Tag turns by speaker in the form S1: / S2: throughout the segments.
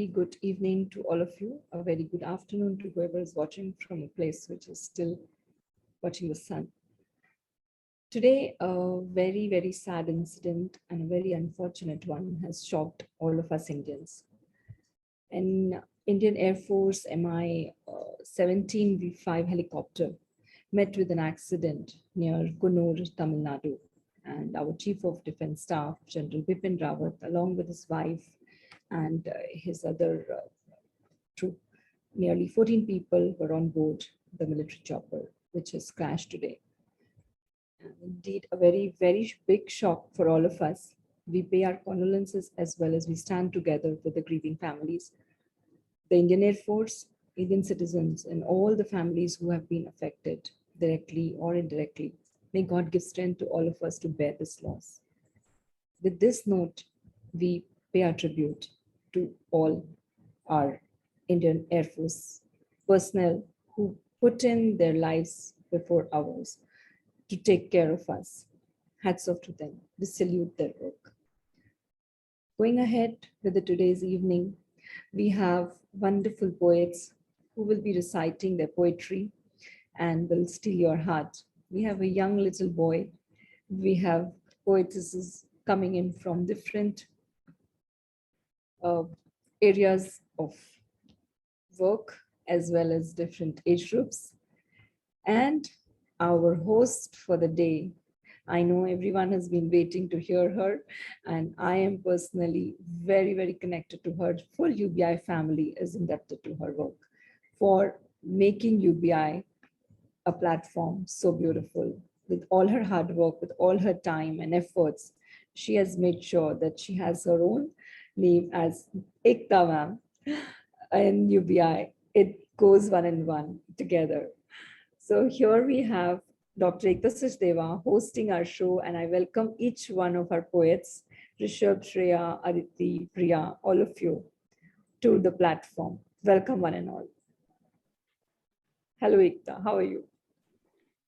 S1: very good evening to all of you, a very good afternoon to whoever is watching from a place which is still watching the sun. Today, a very, very sad incident and a very unfortunate one has shocked all of us Indians. An Indian Air Force Mi-17V5 helicopter met with an accident near Kunnur, Tamil Nadu. And our Chief of Defense Staff, General Bipin Rawat, along with his wife and his other troop, nearly 14 people were on board the military chopper, which has crashed today. And indeed, a very, very big shock for all of us. We pay our condolences as well as we stand together with the grieving families. The Indian Air Force, Indian citizens, and all the families who have been affected directly or indirectly. May God give strength to all of us to bear this loss. With this note, we pay our tribute to all our Indian Air Force personnel who put in their lives before ours to take care of us. Hats off to them. We salute their work. Going ahead with today's evening, we have wonderful poets who will be reciting their poetry and will steal your heart. We have a young little boy. We have poetesses coming in from different areas of work as well as different age groups. And our host for the day, I know everyone has been waiting to hear her, and I am personally very, very connected to her. Full UBI family is indebted to her work for making UBI a platform so beautiful. With all her hard work, with all her time and efforts, she has made sure that she has her own name as Ekta Ma'am in UBI. It goes one and one together. So here we have Dr. Ekta Sachdeva hosting our show, and I welcome each one of our poets, Rishabh, Shreya, Aditi, Priya, all of you to the platform. Welcome one and all. Hello Ekta, how are you?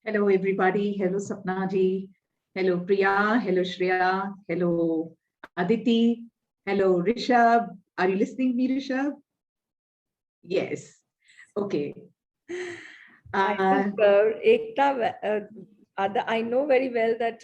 S2: Hello everybody. Hello Sapna ji. Hello Priya. Hello Shreya. Hello Aditi. Hello Rishabh. Are you listening me, Rishabh? Yes. Okay.
S1: I think Ekta, I know very well that,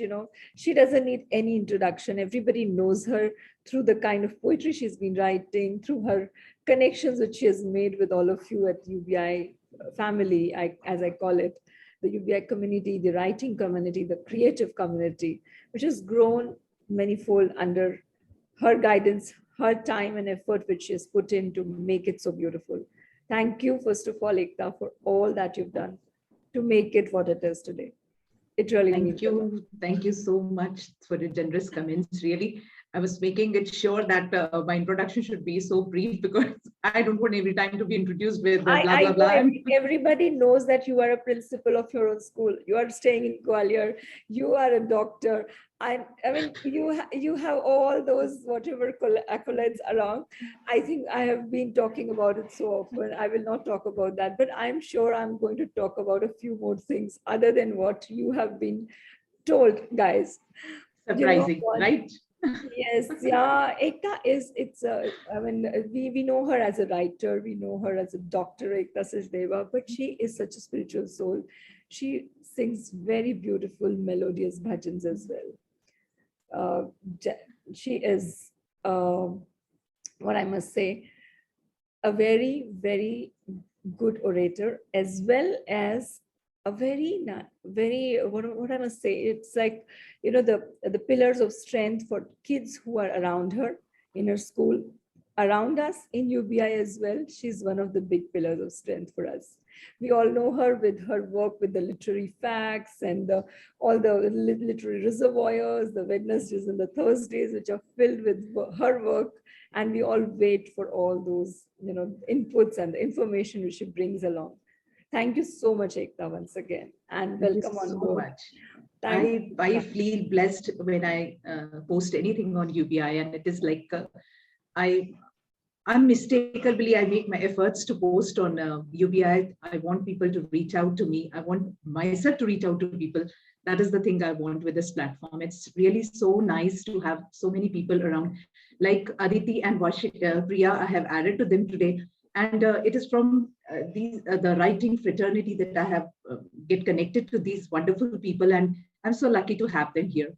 S1: she doesn't need any introduction. Everybody knows her through the kind of poetry she's been writing, through her connections which she has made with all of you at UBI family, as I call it, the UBI community, the writing community, the creative community, which has grown manifold under her guidance, her time and effort which she has put in to make it so beautiful. Thank you, first of all, Ekta, for all that you've done to make it what it is today. It really means a lot.
S2: Thank you so much for the generous comments. Really, I was making it sure that my introduction should be so brief because I don't want every time to be introduced with blah, blah, blah.
S1: Everybody knows that you are a principal of your own school. You are staying in Gwalior. You are a doctor. I mean, you have all those whatever accolades around. I think I have been talking about it so often. I will not talk about that, but I'm sure I'm going to talk about a few more things other than what you have been told, guys.
S2: Surprising, right?
S1: Yes, yeah. Ekta is, we know her as a writer, we know her as a doctor, Ekta Sachdeva, but she is such a spiritual soul. She sings very beautiful, melodious bhajans as well. She is, what I must say, a very, very good orator, as well as a very, what I must say, it's like, the pillars of strength for kids who are around her in her school, around us in UBI as well. She's one of the big pillars of strength for us. We all know her with her work with the literary facts and all the literary reservoirs, the Wednesdays and the Thursdays, which are filled with her work. And we all wait for all those, inputs and the information which she brings along. Thank you so much, Ekta, once again, and welcome on board.
S2: I feel blessed when I post anything on UBI, and it is like unmistakably I make my efforts to post on UBI. I want people to reach out to me. I want myself to reach out to people That is the thing I want with this platform. It's really so nice to have so many people around, like Aditi and Priya. I have added to them today, and it is from the writing fraternity that I have get connected to these wonderful people, and I'm so lucky to have them here.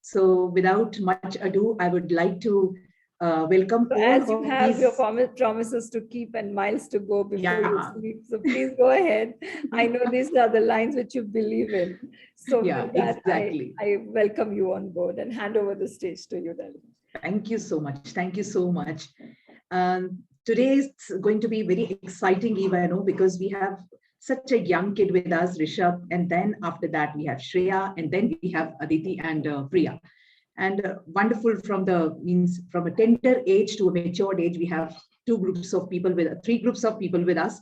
S2: So without much ado, I would like to welcome
S1: So
S2: all
S1: as you
S2: of
S1: have
S2: these.
S1: your promises to keep and miles to go before you
S2: Yeah.
S1: sleep, so please go ahead. I know these are the lines which you believe in. So
S2: Yeah,
S1: with that,
S2: exactly.
S1: I welcome you on board and hand over the stage to you, Delhi.
S2: Thank you so much. Thank you so much. Today is going to be very exciting, Eva, I know, because we have such a young kid with us, Rishabh, and then after that we have Shreya, and then we have Aditi and Priya. And wonderful from a tender age to a matured age, we have three groups of people with us,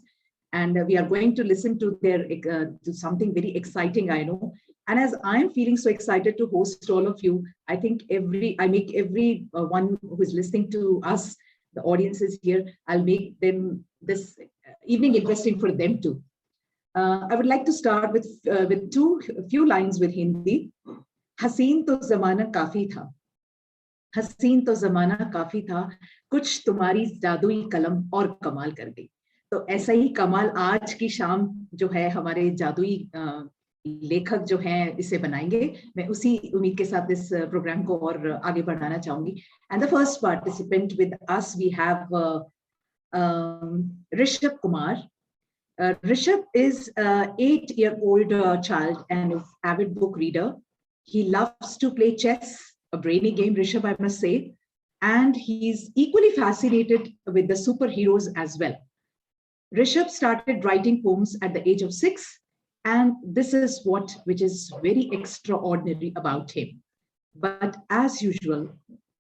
S2: and we are going to listen to their to something very exciting, I know. And as I'm feeling so excited to host all of you, I think I make every one who is listening to us, the audience is here, I'll make them this evening interesting for them too. I would like to start with few lines with Hindi. हसीन तो जमाना काफी था, हसीन तो जमाना काफी था, कुछ तुम्हारी जादुई कलम और कमाल कर गई. तो ऐसा ही कमाल आज की शाम जो है हमारे जादुई लेखक जो हैं इसे बनाएंगे. मैं उसी उम्मीद के साथ इस प्रोग्राम को और आगे बढ़ाना चाहूंगी. And the first participant with us we have Rishabh Kumar. Rishabh is an 8-year-old child and is avid book reader. He loves to play chess, a brainy game, Rishabh, I must say, and he's equally fascinated with the superheroes as well. Rishabh started writing poems at the age of 6, and this is which is very extraordinary about him. But as usual,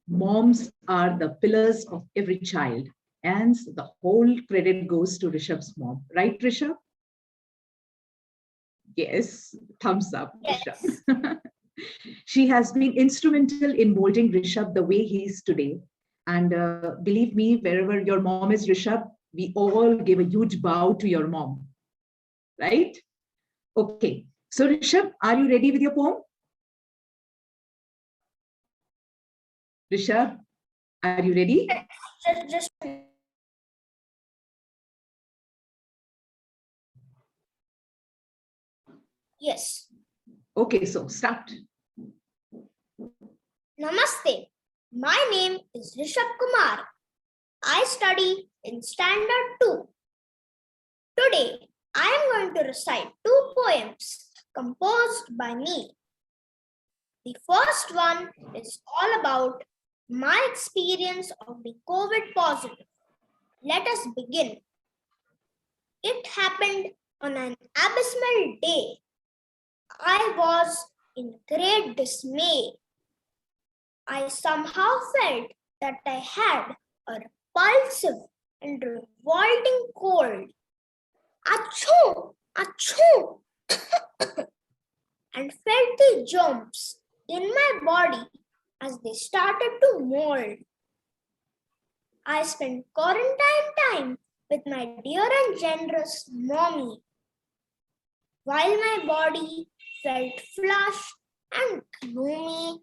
S2: moms are the pillars of every child, and the whole credit goes to Rishabh's mom. Right, Rishabh? Yes, thumbs up,
S3: Yes.
S2: Rishabh. She has been instrumental in molding Rishabh the way he is today. And believe me, wherever your mom is, Rishabh, we all give a huge bow to your mom. Right? Okay. So, Rishabh, are you ready with your poem? Rishabh, are you ready?
S3: Just yes.
S2: Okay, so start.
S3: Namaste. My name is Rishabh Kumar. I study in Standard 2. Today, I am going to recite 2 poems composed by me. The first one is all about my experience of being COVID positive. Let us begin. It happened on an abysmal day. I was in great dismay. I somehow felt that I had a repulsive and revolting cold. Achoo! Achoo! And felt the germs in my body as they started to mold. I spent quarantine time with my dear and generous mommy, while my body felt flushed and gloomy.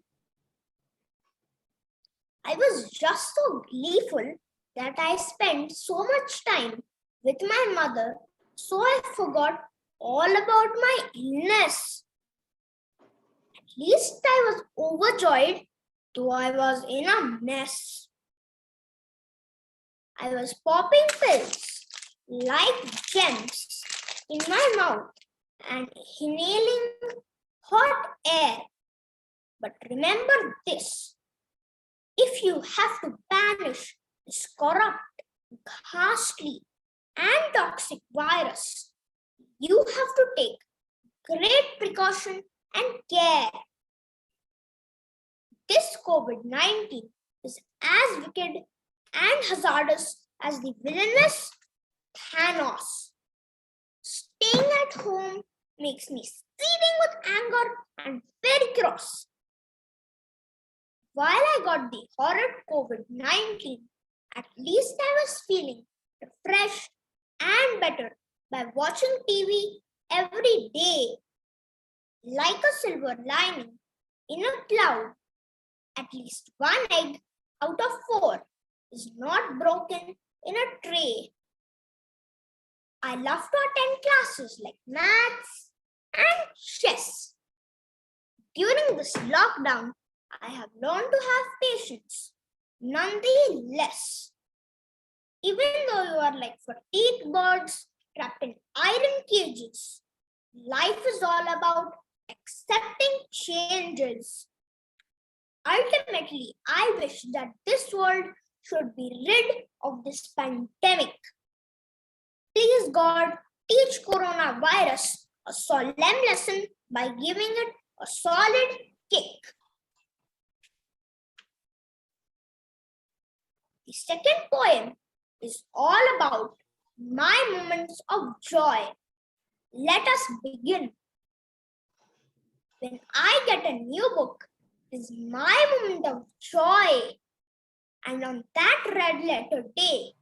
S3: I was just so gleeful that I spent so much time with my mother, so I forgot all about my illness. At least I was overjoyed, though I was in a mess. I was popping pills like gems in my mouth and inhaling hot air. But remember this. If you have to banish this corrupt, ghastly, and toxic virus, you have to take great precaution and care. This COVID-19 is as wicked and hazardous as the villainous Thanos. Staying at home makes me seething with anger and very cross. While I got the horrid COVID-19, at least I was feeling refreshed and better by watching TV every day. Like a silver lining in a cloud, at least one egg out of 4 is not broken in a tray. I love to attend classes like maths and chess. During this lockdown, I have learned to have patience, nonetheless. Even though you are like fatigued birds trapped in iron cages, life is all about accepting changes. Ultimately, I wish that this world should be rid of this pandemic. Please, God, teach coronavirus a solemn lesson by giving it a solid kick. The second poem is all about my moments of joy. Let us begin. When I get a new book, it is my moment of joy. And on that red letter day,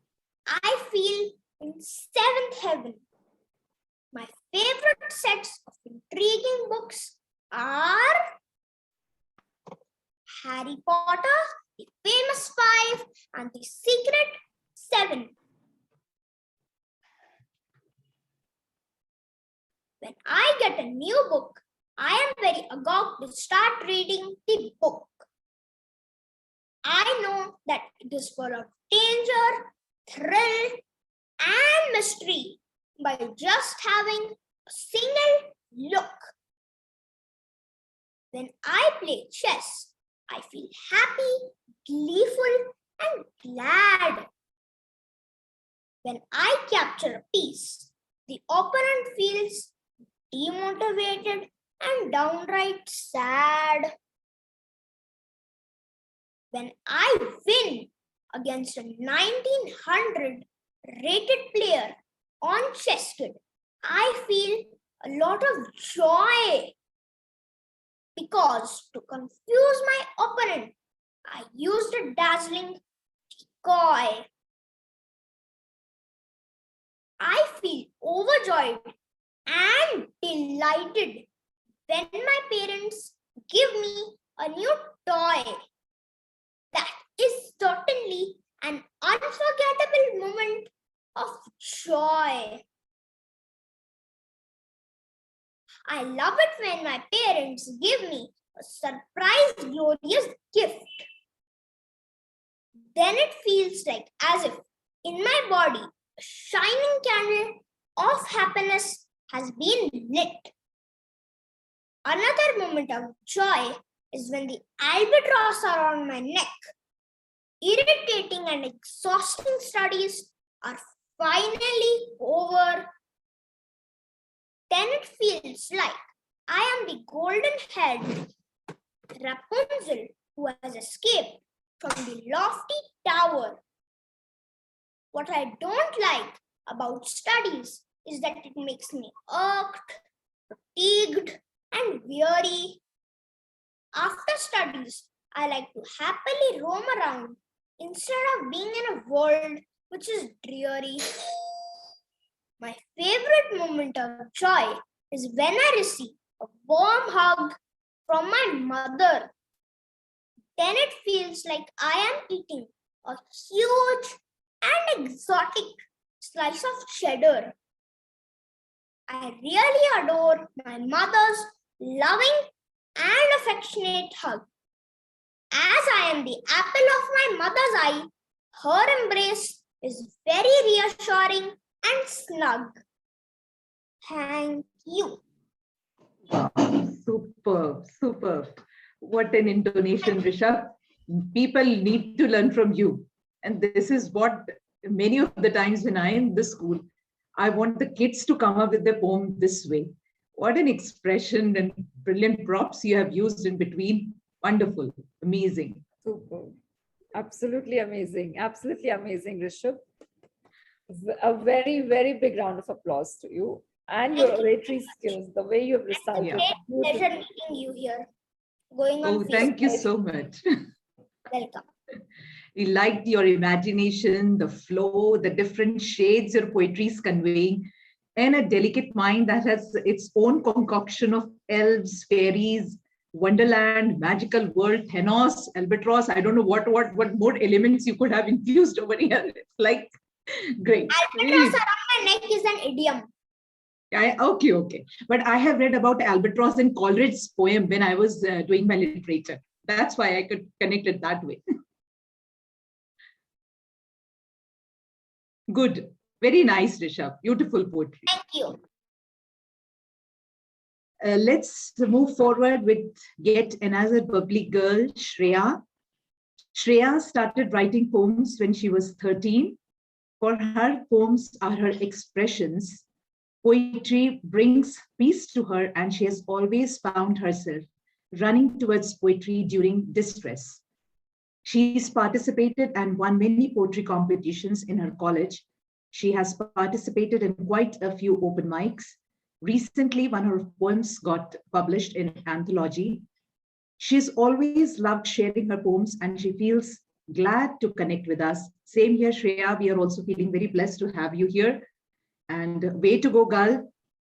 S3: I feel in 7th heaven. My favorite sets of intriguing books are Harry Potter, The Famous Five, and The Secret 7. When I get a new book, I am very agog to start reading the book. I know that it is full of danger, thrill, and mystery by just having a single look. When I play chess, I feel happy, gleeful, and glad. When I capture a piece, the opponent feels demotivated and downright sad. When I win against a 1900 rated player on ChessKid, I feel a lot of joy. Because to confuse my opponent, I used a dazzling decoy. I feel overjoyed and delighted when my parents give me a new toy. That is certainly an unforgettable moment of joy. I love it when my parents give me a surprise glorious gift. Then it feels like as if in my body a shining candle of happiness has been lit. Another moment of joy is when the albatross are on my neck. Irritating and exhausting studies are finally over. Then it feels like I am the golden-haired Rapunzel who has escaped from the lofty tower. What I don't like about studies is that it makes me irked, fatigued, and weary. After studies, I like to happily roam around instead of being in a world which is dreary. My favorite moment of joy is when I receive a warm hug from my mother. Then it feels like I am eating a huge and exotic slice of cheddar. I really adore my mother's loving and affectionate hug. As I am the apple of my mother's eye, her embrace is very reassuring and snug. Thank you.
S2: Wow, superb, superb. What an intonation, Rishabh. People need to learn from you. And this is what many of the times when I am in the school, I want the kids to come up with their poem this way. What an expression and brilliant props you have used in between. Wonderful, amazing.
S1: Super. Absolutely amazing. Absolutely amazing, Rishabh. A very, very big round of applause to you and your oratory skills, the way you have recited.
S3: Great pleasure meeting you here. Going on.
S2: Oh, thank you so much.
S3: Welcome.
S2: We liked your imagination, the flow, the different shades your poetry is conveying. and a delicate mind that has its own concoction of elves, fairies, wonderland, magical world, Thanos, albatross. I don't know what more elements you could have infused over here. It's like great.
S3: Albatross around my neck is an idiom.
S2: Okay. But I have read about albatross in Coleridge's poem when I was doing my literature. That's why I could connect it that way. Good. Very nice, Rishabh. Beautiful poetry.
S3: Thank you.
S2: Let's move forward with yet another bubbly girl, Shreya. Shreya started writing poems when she was 13. For her, poems are her expressions. Poetry brings peace to her, and she has always found herself running towards poetry during distress. She's participated and won many poetry competitions in her college. She has participated in quite a few open mics. Recently, one of her poems got published in an anthology. She's always loved sharing her poems, and she feels glad to connect with us. Same here, Shreya. We are also feeling very blessed to have you here. And way to go, girl.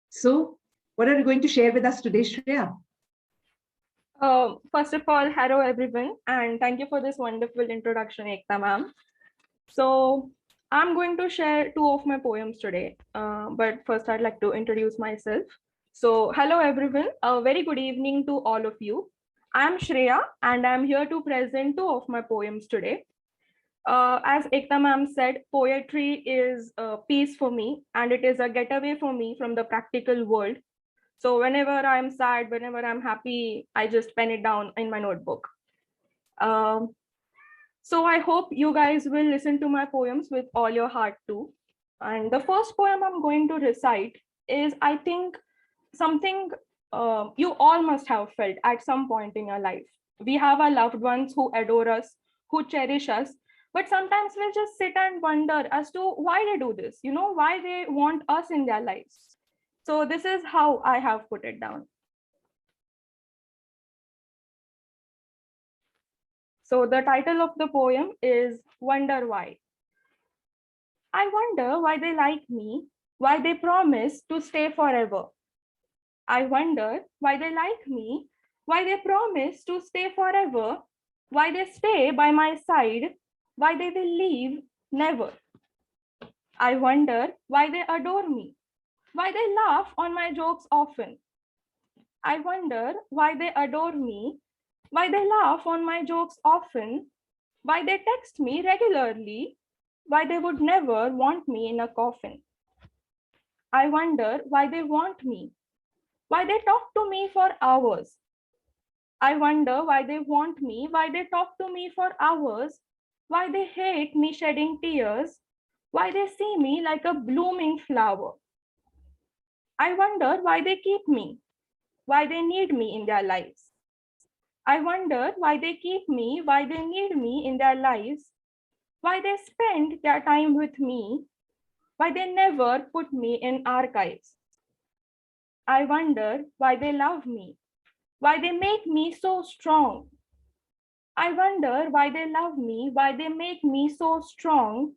S2: So, what are you going to share with us today, Shreya?
S4: First of all, hello everyone, and thank you for this wonderful introduction, Ekta ma'am. So I'm going to share 2 of my poems today, but first I'd like to introduce myself. So hello everyone, a very good evening to all of you. I'm Shreya and I'm here to present 2 of my poems today. As Ekta ma'am said, poetry is peace for me, and it is a getaway for me from the practical world. So whenever I'm sad, whenever I'm happy, I just pen it down in my notebook. So I hope you guys will listen to my poems with all your heart too. And the first poem I'm going to recite is, I think, something you all must have felt at some point in your life. We have our loved ones who adore us, who cherish us, but sometimes we'll just sit and wonder as to why they do this, why they want us in their lives. So this is how I have put it down. So the title of the poem is Wonder Why. I wonder why they like me, why they promise to stay forever. I wonder why they like me, why they promise to stay forever, why they stay by my side, why they will leave never. I wonder why they adore me, why they laugh on my jokes often. I wonder why they adore me, why they laugh on my jokes often, why they text me regularly, why they would never want me in a coffin. I wonder why they want me, why they talk to me for hours. I wonder why they want me, why they talk to me for hours, why they hate me shedding tears, why they see me like a blooming flower. I wonder why they keep me, why they need me in their lives. I wonder why they keep me, why they need me in their lives, why they spend their time with me, why they never put me in archives. I wonder why they love me, why they make me so strong. I wonder why they love me, why they make me so strong,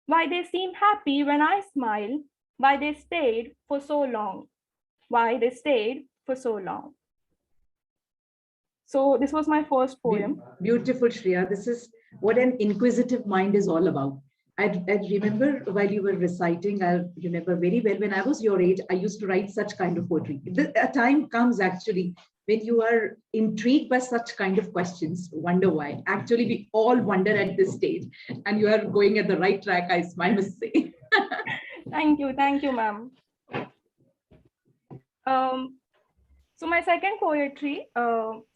S4: why they seem happy when I smile, why they stayed for so long, why they stayed for so long. So this was my first poem.
S2: Beautiful, Shreya. This is what an inquisitive mind is all about. I remember while you were reciting, I remember very well when I was your age, I used to write such kind of poetry. A time comes actually when you are intrigued by such kind of questions, wonder why. Actually, we all wonder at this stage, and you are going at the right track, I must say.
S4: Thank you, ma'am. So my second poetry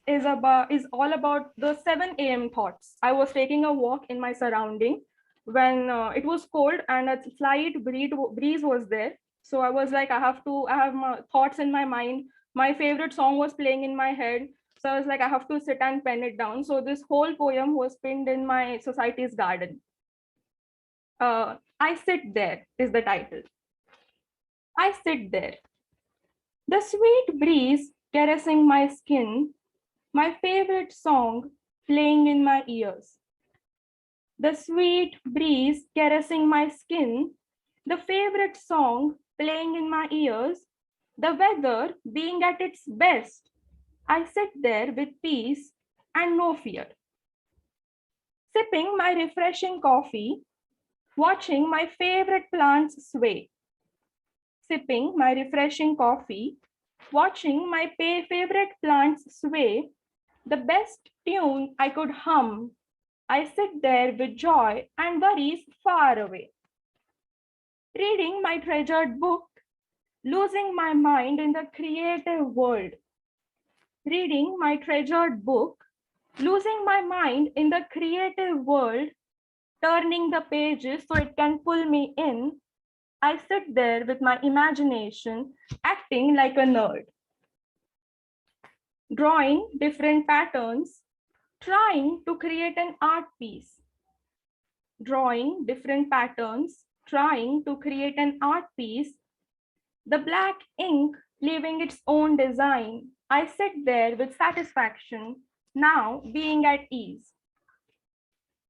S4: is all about the 7 a.m. thoughts. I was taking a walk in my surrounding when it was cold and a slight breeze was there. So I was like, I have my thoughts in my mind. My favorite song was playing in my head. So I was like, I have to sit and pen it down. So this whole poem was pinned in my society's garden. I Sit There is the title. I sit there. The sweet breeze caressing my skin, my favorite song playing in my ears. The sweet breeze caressing my skin, the favorite song playing in my ears, the weather being at its best, I sit there with peace and no fear. Sipping my refreshing coffee, watching my favorite plants sway. Sipping my refreshing coffee, watching my favorite plants sway, the best tune I could hum, I sit there with joy and worries far away. Reading my treasured book, losing my mind in the creative world. Reading my treasured book, losing my mind in the creative world, turning the pages so it can pull me in. I sit there with my imagination, acting like a nerd. Drawing different patterns, trying to create an art piece. Drawing different patterns, trying to create an art piece. The black ink leaving its own design. I sit there with satisfaction, now being at ease.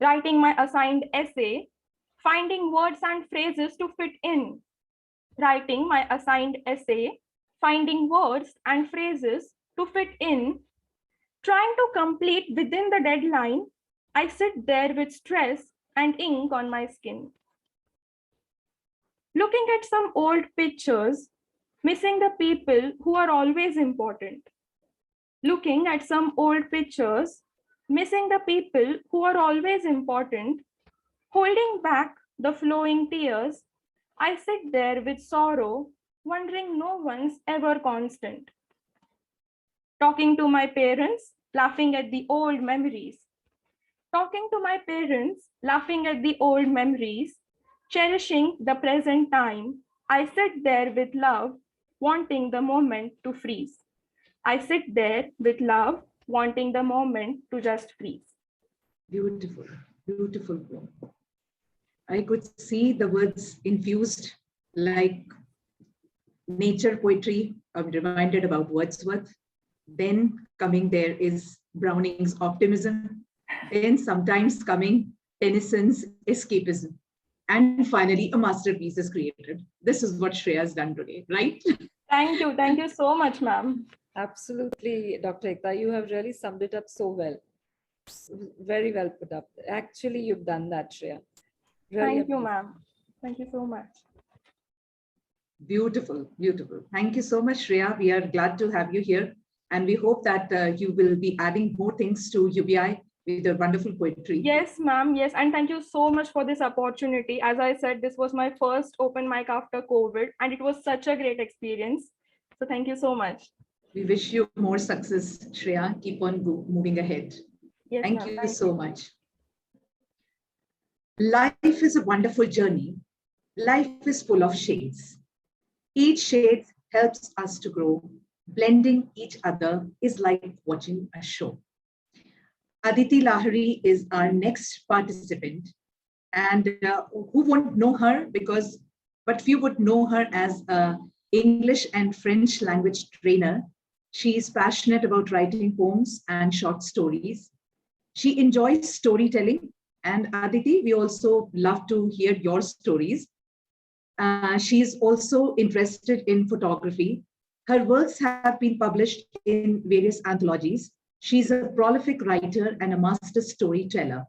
S4: Writing my assigned essay, finding words and phrases to fit in. Writing my assigned essay, finding words and phrases to fit in. Trying to complete within the deadline, I sit there with stress and ink on my skin. Looking at some old pictures, missing the people who are always important. Looking at some old pictures, missing the people who are always important, holding back the flowing tears, I sit there with sorrow, wondering no one's ever constant. Talking to my parents, laughing at the old memories. Talking to my parents, laughing at the old memories, cherishing the present time, I sit there with love, wanting the moment to freeze. I sit there with love, wanting the moment to just freeze.
S2: Beautiful, beautiful poem. I could see the words infused like nature poetry. I'm reminded about Wordsworth. Then coming there is Browning's optimism. Then sometimes coming Tennyson's escapism. And finally, a masterpiece is created. This is what Shreya has done today, right?
S4: Thank you so much, ma'am.
S1: Absolutely, Dr. Ekta, you have really summed it up so well. Very well put up. Actually, you've done that, Shreya. Really
S4: Thank you,
S1: amazing.
S4: ma'am. Thank you so much.
S2: Beautiful, beautiful. Thank you so much, Shreya. We are glad to have you here. And we hope that you will be adding more things to UBI with your wonderful poetry.
S4: Yes, ma'am. Yes. And thank you so much for this opportunity. As I said, this was my first open mic after COVID, and it was such a great experience. So thank you so much.
S2: We wish you more success, Shreya. Keep on moving ahead.
S4: Yes,
S2: Thank
S4: ma'am.
S2: you so much. Life is a wonderful journey. Life is full of shades. Each shade helps us to grow. Blending each other is like watching a show. Aditi Lahari is our next participant. And who won't know her but few would know her as an English and French language trainer. She is passionate about writing poems and short stories. She enjoys storytelling. And Aditi, we also love to hear your stories. She is also interested in photography. Her works have been published in various anthologies. She's a prolific writer and a master storyteller.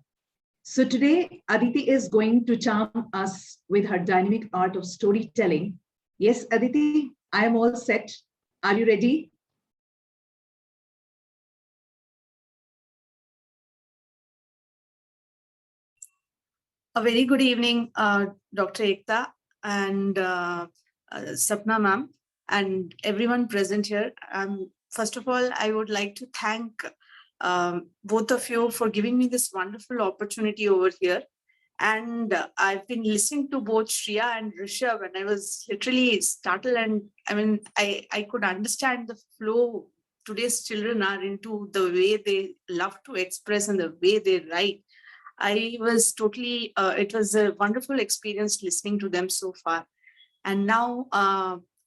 S2: So today, Aditi is going to charm us with her dynamic art of storytelling. Yes, Aditi, I am all set. Are you ready?
S5: A very good evening, Dr. Ekta and Sapna ma'am and everyone present here. First of all, I would like to thank both of you for giving me this wonderful opportunity over here. And I've been listening to both Shreya and Rishabh, and I was literally startled. And I mean, I could understand the flow today's children are into, the way they love to express and the way they write. I was totally, it was a wonderful experience listening to them so far. And now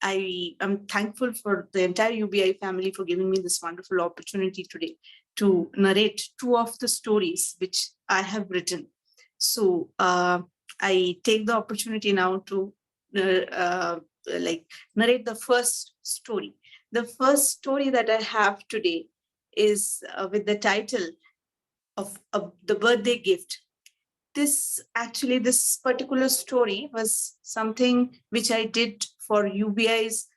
S5: I am thankful for the entire UBI family for giving me this wonderful opportunity today to narrate two of the stories which I have written. So I take the opportunity now to narrate the first story. The first story that I have today is with the title of The Birthday Gift. This particular story was something which I did for UBI's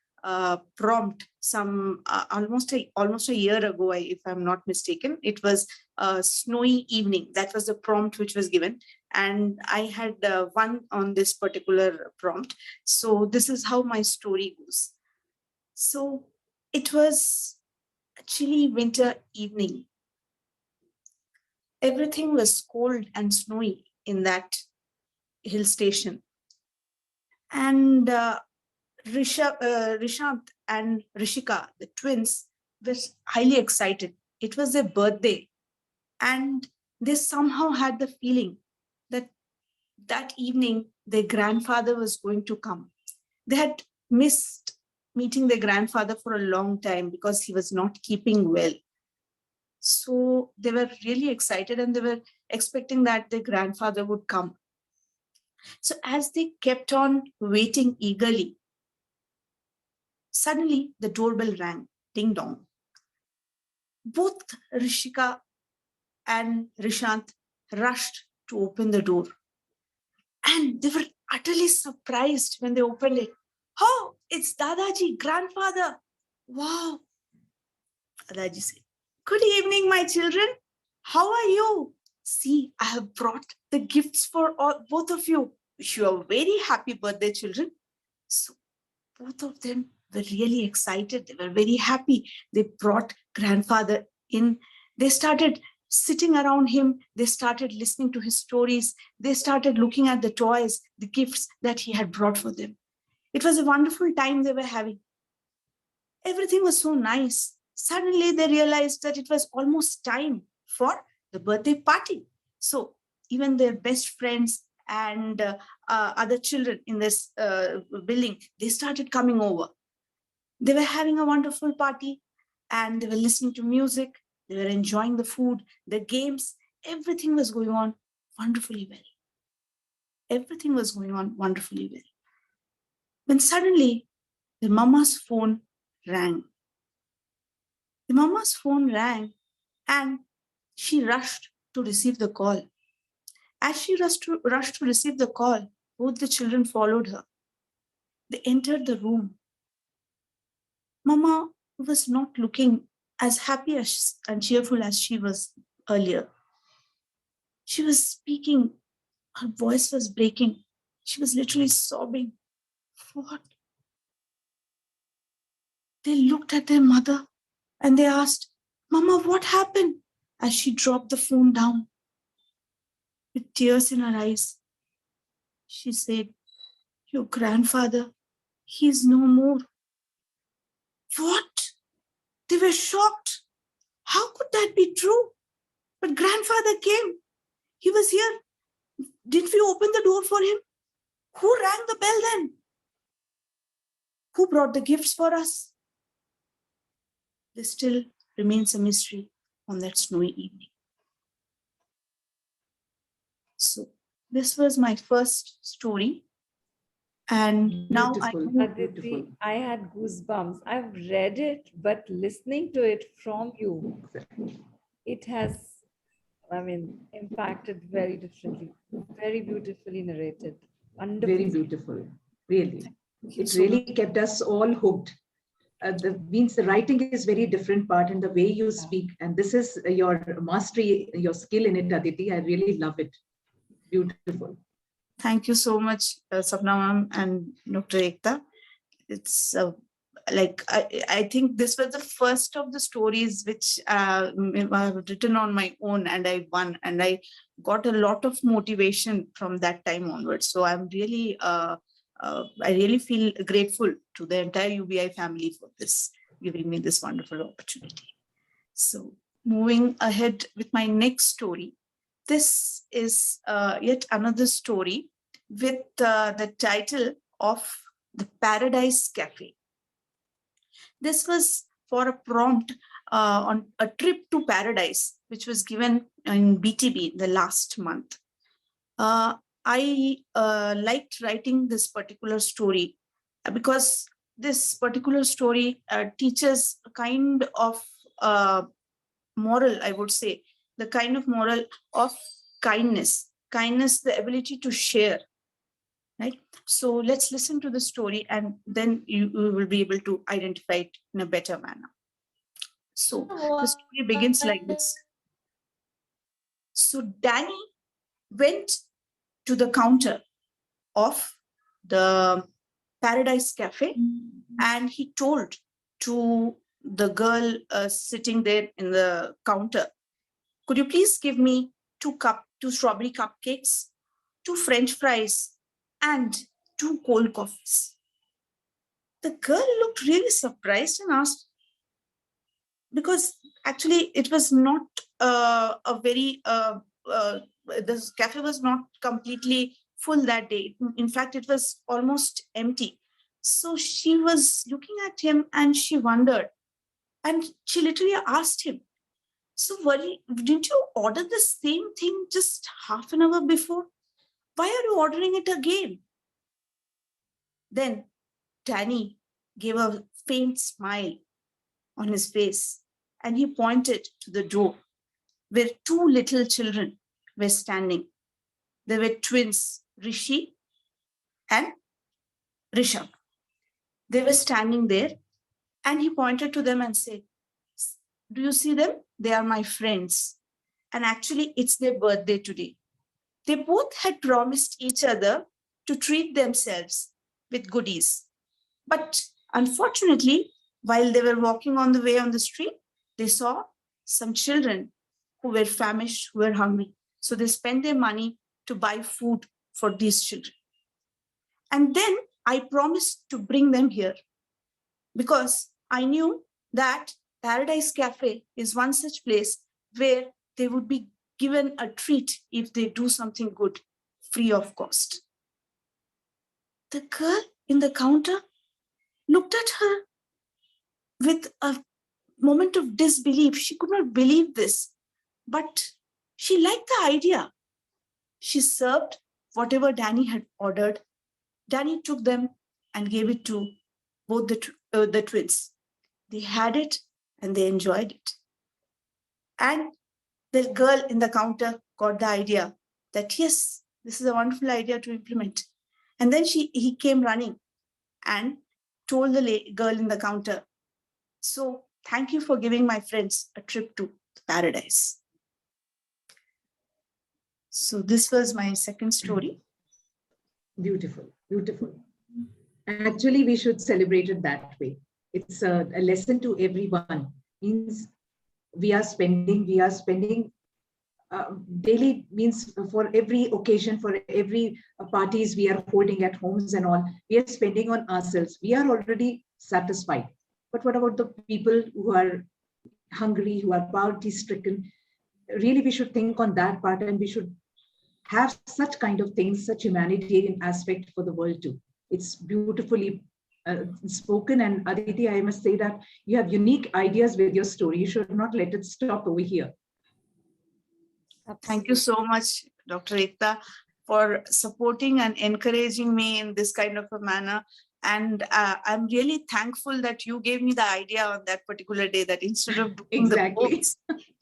S5: prompt some almost a year ago, if I'm not mistaken. It was a snowy evening. That was the prompt which was given, and I had won on this particular prompt. So this is how my story goes. So it was a chilly winter evening. Everything was cold and snowy in that hill station. And Rishant and Rishika, the twins, were highly excited. It was their birthday. And they somehow had the feeling that that evening their grandfather was going to come. They had missed meeting their grandfather for a long time because he was not keeping well. So they were really excited and they were expecting that their grandfather would come. So as they kept on waiting eagerly, suddenly the doorbell rang, ding dong. Both Rishika and Rishant rushed to open the door. And they were utterly surprised when they opened it. Oh, it's Dadaji, grandfather. Wow. Dadaji said, "Good evening, my children. How are you? See, I have brought the gifts for both of you. Wish you a very happy birthday, children." So both of them were really excited. They were very happy. They brought grandfather in. They started sitting around him. They started listening to his stories. They started looking at the toys, the gifts that he had brought for them. It was a wonderful time they were having. Everything was so nice. Suddenly they realized that it was almost time for the birthday party. So even their best friends and other children in this building, they started coming over. They were having a wonderful party and they were listening to music. They were enjoying the food, the games. Everything was going on wonderfully well. Everything was going on wonderfully well. When suddenly the mama's phone rang. The mama's phone rang and she rushed to receive the call. As she rushed to receive the call, both the children followed her. They entered the room. Mama was not looking as happy and cheerful as she was earlier. She was speaking. Her voice was breaking. She was literally sobbing. What? They looked at their mother and they asked, "Mama, what happened?" As she dropped the phone down. With tears in her eyes, she said, "Your grandfather, he's no more." What? They were shocked. How could that be true? But grandfather came. He was here. Didn't we open the door for him? Who rang the bell then? Who brought the gifts for us? This still remains a mystery on that snowy evening. So this was my first story. And now
S1: Aditi, I had goosebumps. I've read it, but listening to it from you, it has, impacted very differently. Very beautifully narrated. Wonderful.
S2: Very beautiful, really. It really kept us all hooked. The writing is very different part in the way you speak, and this is your mastery, your skill in it, Aditi. I really love it. Beautiful.
S5: Thank you so much, Sapna ma'am and Dr. Ekta. It's I think this was the first of the stories which I have written on my own, and I won, and I got a lot of motivation from that time onwards. So I'm really, I really feel grateful to the entire UBI family for this, giving me this wonderful opportunity. So moving ahead with my next story. This is yet another story with the title of The Paradise Cafe. This was for a prompt on a trip to paradise, which was given in BTB the last month. I liked writing this particular story because this particular story teaches a kind of moral, I would say, the kind of moral of kindness, the ability to share, right? So let's listen to the story and then you will be able to identify it in a better manner. So the story begins like this. So Danny went to the counter of the Paradise Cafe and he told to the girl sitting there in the counter, could you please give me two strawberry cupcakes, 2 French fries, and 2 cold coffees? The girl looked really surprised and asked, because actually it was not a very, the cafe was not completely full that day. In fact, it was almost empty. So she was looking at him and she wondered, and she literally asked him, so didn't you order the same thing just half an hour before? Why are you ordering it again? Then Danny gave a faint smile on his face and he pointed to the door where 2 little children were standing. They were twins, Rishi and Rishabh. They were standing there and he pointed to them and said, do you see them? They are my friends. And actually, it's their birthday today. They both had promised each other to treat themselves with goodies. But unfortunately, while they were walking on the way on the street, they saw some children who were famished, who were hungry. So they spent their money to buy food for these children. And then I promised to bring them here because I knew that Paradise Cafe is one such place where they would be given a treat if they do something good, free of cost. The girl in the counter looked at her with a moment of disbelief. She could not believe this, but she liked the idea. She served whatever Danny had ordered. Danny took them and gave it to both the twins. They had it and they enjoyed it. And the girl in the counter got the idea that, yes, this is a wonderful idea to implement. And then he came running and told the girl in the counter, so thank you for giving my friends a trip to paradise. So this was my second story.
S2: Beautiful, beautiful. Actually, we should celebrate it that way. It's a lesson to everyone. Means we are spending daily, means for every occasion, for every parties we are holding at homes and all, we are spending on ourselves. We are already satisfied. But what about the people who are hungry, who are poverty stricken? Really, we should think on that part and we should have such kind of things, such humanitarian aspect for the world too. It's beautifully spoken. And Aditi, I must say that you have unique ideas with your story. You should not let it stop over here.
S5: Thank you so much, Dr. Ekta, for supporting and encouraging me in this kind of a manner. And I'm really thankful that you gave me the idea on that particular day that instead of doing the books,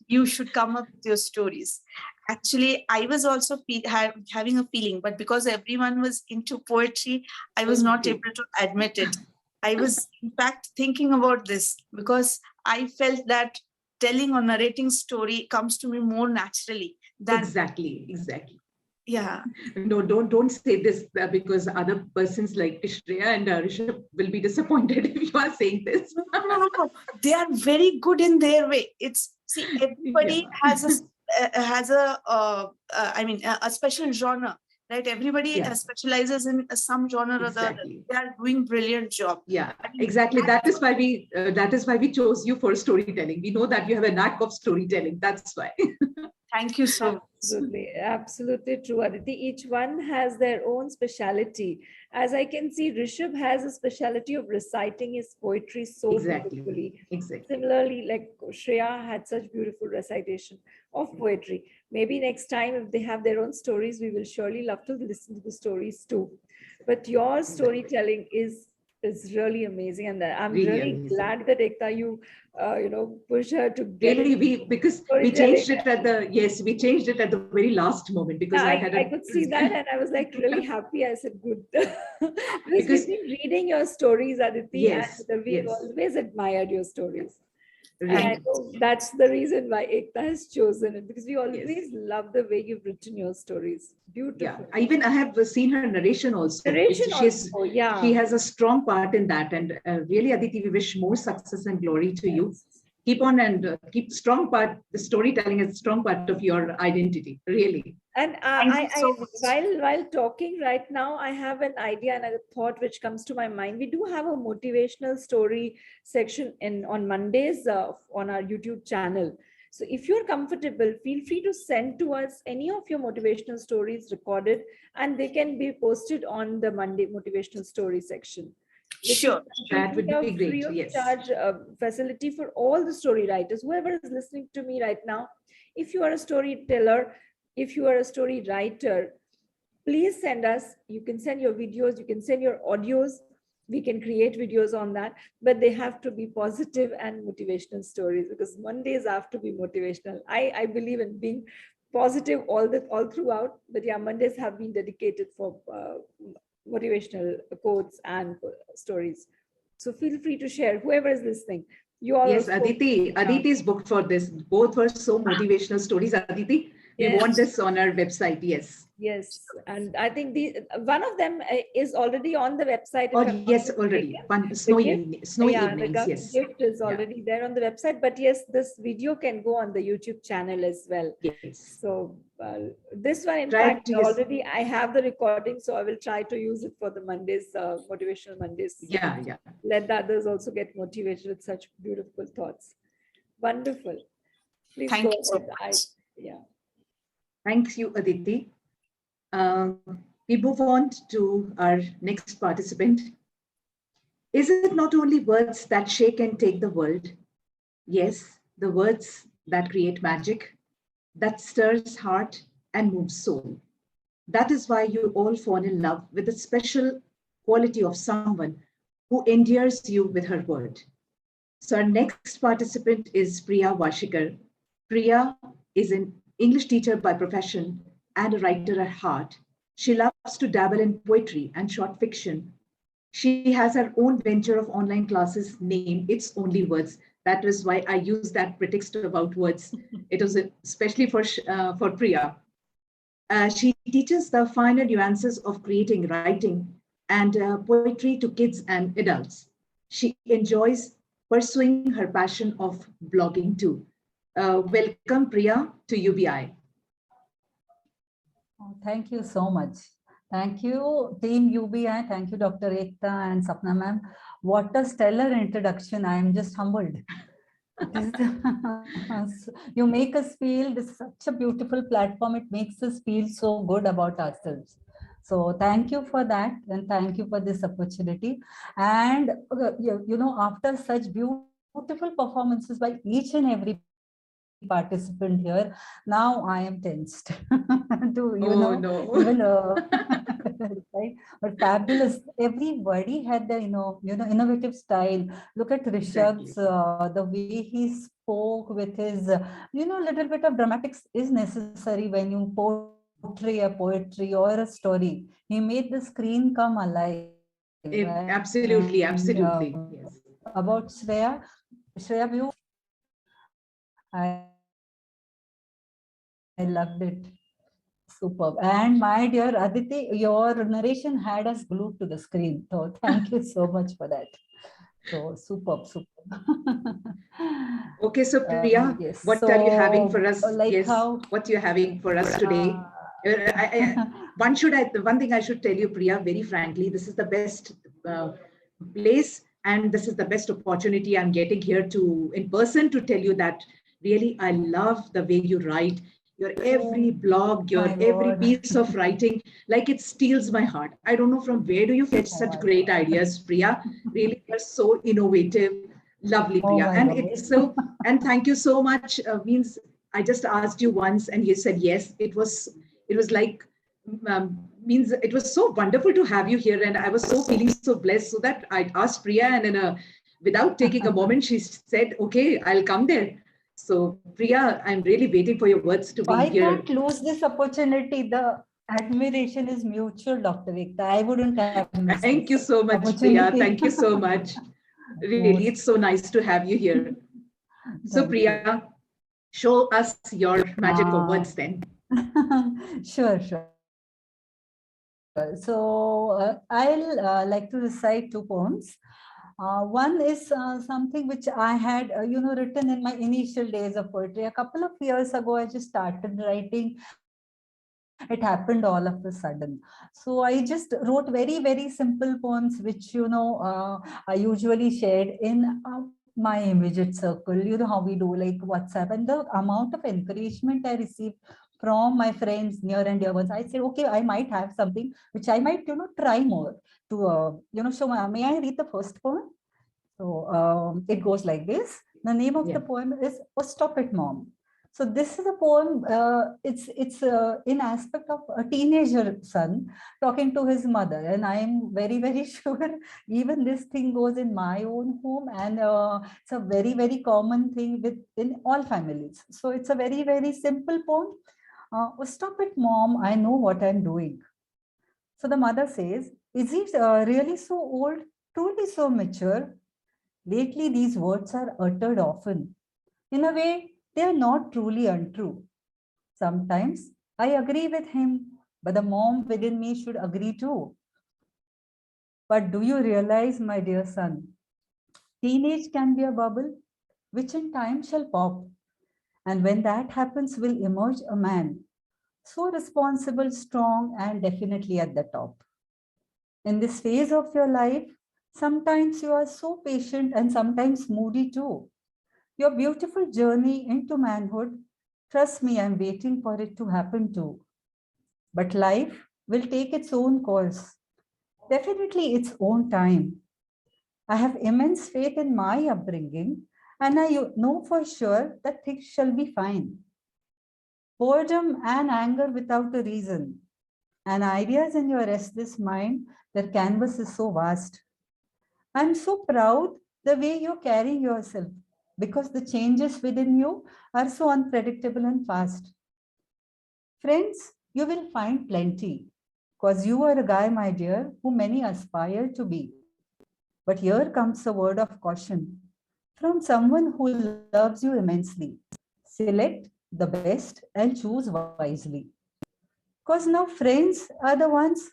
S5: you should come up with your stories. Actually, I was also having a feeling, but because everyone was into poetry, I was not able to admit it. I was in fact thinking about this because I felt that telling or narrating story comes to me more naturally than
S2: exactly.
S5: Yeah.
S2: No, don't say this because other persons like Shreya and Rishabh will be disappointed if you are saying this.
S5: No. They are very good in their way. See, everybody has a special genre, right? Everybody specializes in some genre or the other. They are doing brilliant job.
S2: Yeah, exactly. That is why we chose you for storytelling. We know that you have a knack of storytelling. That's why.
S5: Thank you so much.
S1: Absolutely true, Aditi. Each one has their own speciality. As I can see, Rishabh has a speciality of reciting his poetry so beautifully.
S2: Exactly.
S1: Similarly, like Shreya had such beautiful recitation of poetry. Maybe next time, if they have their own stories, we will surely love to listen to the stories too. But your storytelling is It's really amazing, and I'm
S2: Really
S1: really
S2: amazing.
S1: glad that Ekta, you push her to get
S2: Really, because we changed it at we changed it at the very last moment because
S1: Yeah,
S2: I had
S1: I could see that, and I was like really happy. I said, good. Because
S2: Because-
S1: we've been reading your stories, Aditi,
S2: Yes,
S1: and we've
S2: yes.
S1: always admired your stories. And I
S2: Really.
S1: know that's the reason why Ekta has chosen it, because we always love the way you've written your stories. Beautiful.
S2: Yeah, I have seen her narration also.
S1: Narration
S2: She's,
S1: also, yeah.
S2: She has a strong part in that, and really, Aditi, we wish more success and glory to you. Keep on and keep strong part. The storytelling is a strong part of your identity. Really.
S1: And
S5: Thank you so much.
S1: while talking right now, I have an idea and a thought which comes to my mind. We do have a motivational story section on Mondays on our YouTube channel. So if you're comfortable, feel free to send to us any of your motivational stories recorded, and they can be posted on the Monday motivational story section.
S5: Sure.
S2: That would be great,
S1: Free of
S2: yes.
S1: charge facility for all the story writers, whoever is listening to me right now. If you are a storyteller, if you are a story writer, please send us. You can send your videos, you can send your audios. We can create videos on that, but they have to be positive and motivational stories, because Mondays have to be motivational. I believe in being positive all throughout, but yeah, Mondays have been dedicated for motivational quotes and stories. So feel free to share, whoever is listening. You all
S2: Yes,
S1: also-
S2: Aditi is booked for this. Both were so motivational stories, Aditi. We
S1: Yes.
S2: want this on our website. Yes.
S1: Yes, and I think one of them is already on the website. if
S2: Oh,
S1: I'm not
S2: yes, already.
S1: mistaken.
S2: One
S1: The
S2: snowy
S1: gift-
S2: snowy
S1: yeah,
S2: evenings.
S1: the
S2: Yes.
S1: gift is
S2: Yeah.
S1: already there on the website, but yes, this video can go on the YouTube channel as well.
S2: Yes.
S1: So this one, in
S2: Try
S1: fact,
S2: to use-
S1: already I have the recording, so I will try to use it for the Mondays, motivational Mondays.
S2: Yeah, yeah.
S1: Let the others also get motivated with such beautiful thoughts. Wonderful. Please
S5: Thank
S1: go
S5: you so
S1: ahead.
S5: much.
S1: Yeah.
S2: Thank you, Aditi. We move on to our next participant. Is it not only words that shake and take the world? Yes, the words that create magic, that stirs heart and moves soul. That is why you all fall in love with the special quality of someone who endears you with her word. So our next participant is Priya Washikar. Priya is an English teacher by profession and a writer at heart. She loves to dabble in poetry and short fiction. She has her own venture of online classes named It's Only Words. That is why I use that pretext about words. It was especially for Priya. She teaches the finer nuances of creating writing and poetry to kids and adults. She enjoys pursuing her passion of blogging too. Welcome, Priya, to UBI.
S6: Oh, thank you so much. Thank you, Team UBI. Thank you, Dr. Ekta and Sapna ma'am. What a stellar introduction. I am just humbled. You make us feel this is such a beautiful platform. It makes us feel so good about ourselves. So thank you for that, and thank you for this opportunity. And after such beautiful performances by each and every participant here, now I am tensed to
S2: No.
S6: even right, but fabulous. Everybody had the innovative style. Look at Rishabh's the way he spoke with his little bit of dramatics is necessary when you portray a poetry or a story. He made the screen come alive. Right?
S2: Absolutely,
S6: And,
S2: absolutely. Yes.
S6: About Shreya, you, I loved it. Superb. And my dear Aditi, your narration had us glued to the screen. So thank you so much for that. So superb.
S2: Okay, so Priya,
S6: Yes.
S2: what are you having for us?
S6: Like
S2: Yes,
S6: how
S2: what you're having for us today? One thing I should tell you, Priya, very frankly, this is the best place and this is the best opportunity I'm getting here in person to tell you that really I love the way you write. Your every blog, your
S6: my
S2: every
S6: God.
S2: piece of writing, like it steals my heart. I don't know from where do you fetch such great ideas, Priya. Really, you're so innovative. Lovely, Priya.
S6: my
S2: And
S6: God.
S2: it's so, and thank you so much. Means I just asked you once and you said yes. It was like means it was so wonderful to have you here, and I was so feeling so blessed, so that I asked Priya, and without taking a moment, she said, okay, I'll come there. So Priya, I'm really waiting for your words to be
S6: I
S2: here.
S6: can't lose this opportunity. The admiration is mutual, Dr. Ekta. I wouldn't have missed
S2: Thank you
S6: this
S2: so much, Priya.
S6: opportunity.
S2: Thank you so much. Really, it's so nice to have you here. So
S6: Thank you.
S2: Priya, show us your magic of words then.
S6: Sure, sure. So I'll like to recite two poems. One is something which I had, written in my initial days of poetry. A couple of years ago, I just started writing. It happened all of a sudden. So I just wrote very, very simple poems, which, I usually shared in my immediate circle. You know how we do, like WhatsApp, and the amount of encouragement I received from my friends, near and dear ones. I said, okay, I might have something which I might, try more to, show. May I read the first poem? So it goes like this. The name of the poem is "Oh, Stop It, Mom." So this is a poem. It's in aspect of a teenager son talking to his mother, and I am very, very sure even this thing goes in my own home, and it's a very, very common thing in all families. So it's a very, very simple poem. Oh, stop it, Mom. I know what I'm doing. So the mother says, "Is he really so old? Truly so mature? Lately, these words are uttered often. In a way, they are not truly untrue. Sometimes I agree with him, but the mom within me should agree too. But do you realize, my dear son, teenage can be a bubble which in time shall pop. And when that happens, will emerge a man, so responsible, strong, and definitely at the top. In this phase of your life, sometimes you are so patient and sometimes moody too. Your beautiful journey into manhood, trust me, I'm waiting for it to happen too. But life will take its own course, definitely its own time. I have immense faith in my upbringing, and I know for sure that things shall be fine. Boredom and anger without a reason, and ideas in your restless mind, their canvas is so vast. I'm so proud the way you're carrying yourself, because the changes within you are so unpredictable and fast. Friends, you will find plenty, because you are a guy, my dear, who many aspire to be. But here comes a word of caution from someone who loves you immensely. Select the best and choose wisely. Because now friends are the ones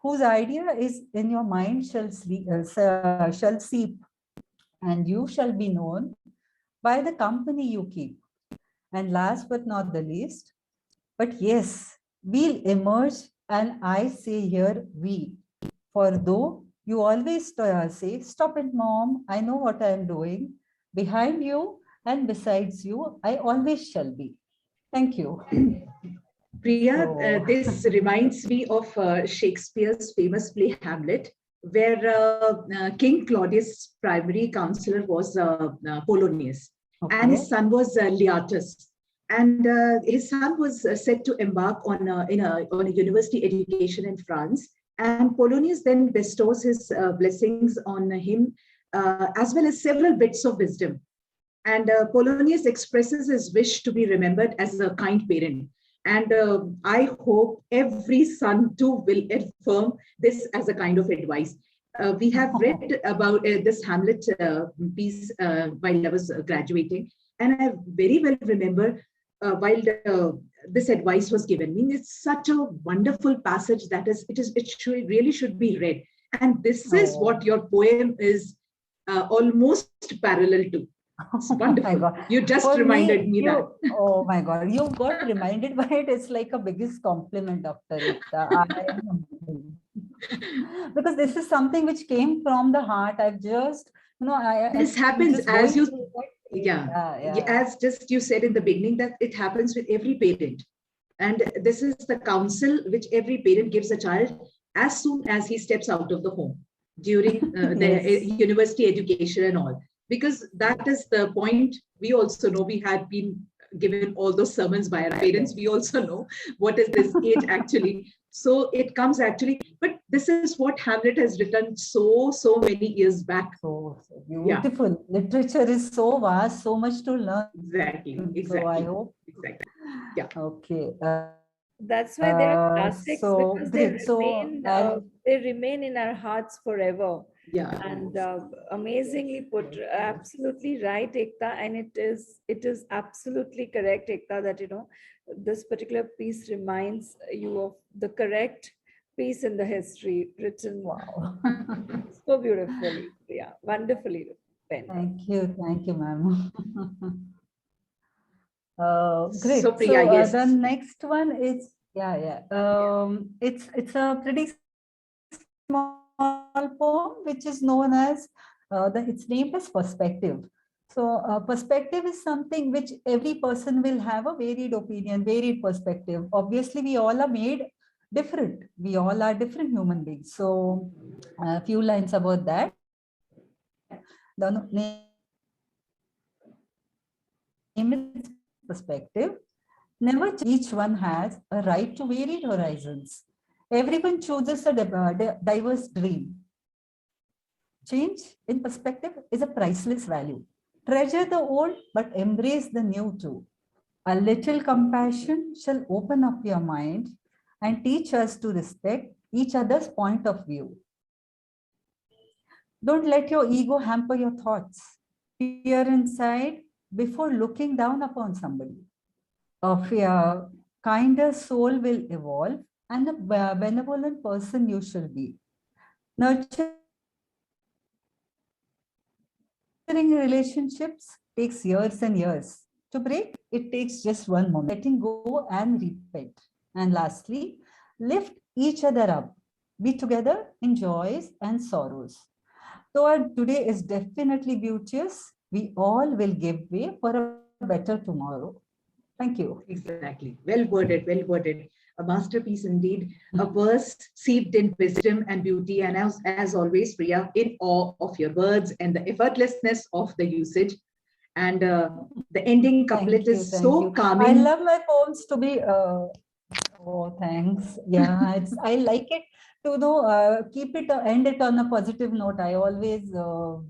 S6: whose idea is in your mind shall seep, and you shall be known by the company you keep. And last but not the least, but yes, we'll emerge, and I say here we. For though you always say, stop it, Mom, I know what I'm doing. Behind you and besides you, I always shall be. Thank you.
S2: Priya, this reminds me of Shakespeare's famous play Hamlet, where King Claudius' primary counselor was Polonius, and his son was Leartus. And his son was set to embark on a university education in France. And Polonius then bestows his blessings on him, as well as several bits of wisdom. And Polonius expresses his wish to be remembered as a kind parent. And I hope every son too will affirm this as a kind of advice. We have read about this Hamlet piece while I was graduating, and I very well remember while this advice was given. I mean, it's such a wonderful passage that really should be read. And this is what your poem is almost parallel to. It's wonderful.
S6: Oh
S2: you just reminded me that.
S6: Oh my God, you got reminded by it. It's like a biggest compliment, Dr. Ekta. Because this is something which came from the heart. I've just,
S2: this happens as you, as just you said in the beginning, that it happens with every parent. And this is the counsel which every parent gives a child as soon as he steps out of the home during the university education and all. Because that is the point. We also know we had been given all those sermons by our parents. We also know what is this age actually. So it comes actually, but this is what Hamlet has written so many years back.
S6: So
S2: Yeah.
S6: beautiful. Literature is so vast, so much to learn.
S2: Exactly.
S6: So I hope.
S2: Exactly. Yeah.
S6: Okay.
S1: That's why they are classics,
S6: So
S1: because
S6: great.
S1: they remain in our hearts forever.
S2: Yeah.
S1: And amazingly put, absolutely right, Ekta, and it is absolutely correct, Ekta, that this particular piece reminds you of the correct piece in the history written
S6: Wow.
S1: so beautifully. Yeah, wonderfully penned.
S6: Thank you, ma'am. Great.
S2: So, Priya, yes.
S6: The next one is it's a pretty small poem which is known as it's named as Perspective. So perspective is something which every person will have a varied opinion, varied perspective. Obviously, we all are made different. We all are different human beings. So a few lines about that. The name is Perspective. Never each one has a right to varied horizons. Everyone chooses a diverse dream. Change in perspective is a priceless value. Treasure the old, but embrace the new too. A little compassion shall open up your mind and teach us to respect each other's point of view. Don't let your ego hamper your thoughts. Peer inside before looking down upon somebody. A kinder soul will evolve, and a benevolent person you shall be. Nurturing relationships takes years and years. To break, it takes just one moment. Letting go and repent. And lastly, lift each other up. Be together in joys and sorrows. Though our today is definitely beauteous, we all will give way for a better tomorrow. Thank you.
S2: Exactly. Well worded, well worded. A masterpiece indeed. A verse seeped in wisdom and beauty. And as always, Priya, in awe of your words and the effortlessness of the usage. And the ending couplet is so calming.
S6: I love my poems to be. Oh, thanks. Yeah, I like it to keep it end it on a positive note. I always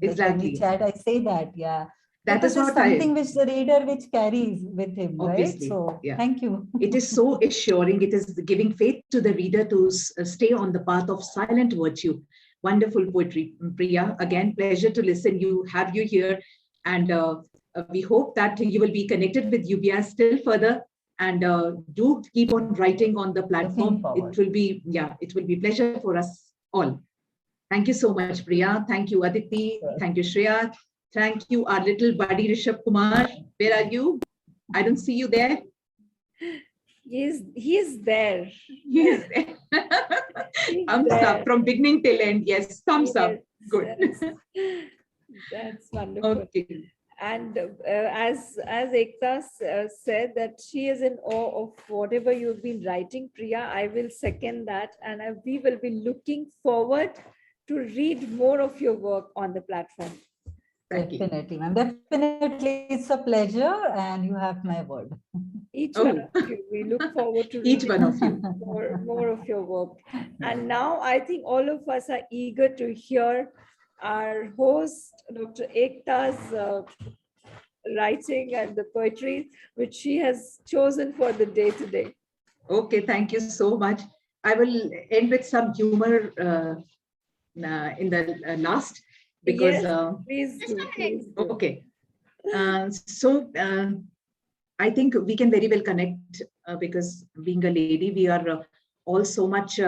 S2: Exactly.
S6: chat. I say that. Yeah.
S2: That is what
S6: something which the reader carries with him,
S2: obviously,
S6: right? So
S2: yeah.
S6: Thank you.
S2: It is so assuring. It is giving faith to the reader to stay on the path of silent virtue. Wonderful poetry, Priya. Again, pleasure to listen. Have you here, and we hope that you will be connected with UBS still further. And do keep on writing on the platform. It will be pleasure for us all. Thank you so much, Priya. Thank you, Aditi. Sure. Thank you, Shreya. Thank you, our little buddy Rishabh Kumar. Where are you? I don't see you there.
S1: He is there.
S2: He is there. Thumbs up from beginning till end. Yes, thumbs up. Good.
S1: That's wonderful.
S2: Okay.
S1: And as Ekta said that she is in awe of whatever you've been writing, Priya, I will second that, and we will be looking forward to read more of your work on the platform.
S6: Definitely, ma'am. Definitely, it's a pleasure, and you have my word.
S1: Each one of you, we look forward to
S2: each one of you
S1: more of your work. And now I think all of us are eager to hear our host, Dr. Ekta's writing and the poetry which she has chosen for the day today.
S2: Okay, thank you so much. I will end with some humor in the last, because
S1: yes, please do.
S2: Okay. I think we can very well connect because being a lady, we are all so much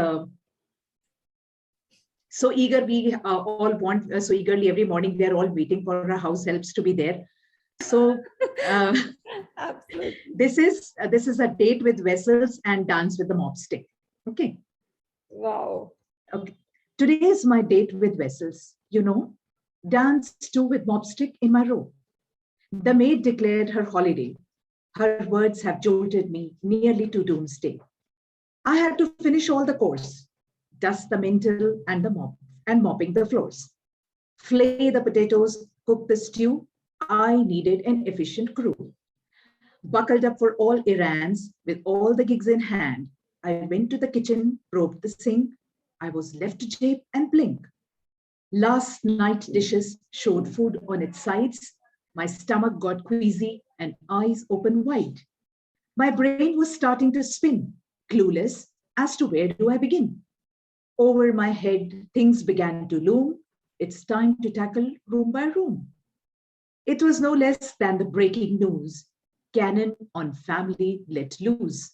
S2: so eager. We all want so eagerly every morning. We are all waiting for our house helps to be there. So
S1: absolutely,
S2: this is a date with vessels and dance with the mop stick. Okay.
S1: Wow.
S2: Okay. Today is my date with vessels. Dance too with mop stick in my row. The maid declared her holiday. Her words have jolted me nearly to doomsday. I had to finish all the course, dust the lintel and mopping the floors. Flay the potatoes, cook the stew. I needed an efficient crew. Buckled up for all errands with all the gigs in hand. I went to the kitchen, probed the sink. I was left to jape and blink. Last night dishes showed food on its sides. My stomach got queasy and eyes open wide. My brain was starting to spin, clueless as to where do I begin. Over my head, things began to loom. It's time to tackle room by room. It was no less than the breaking news. Cannon on family let loose.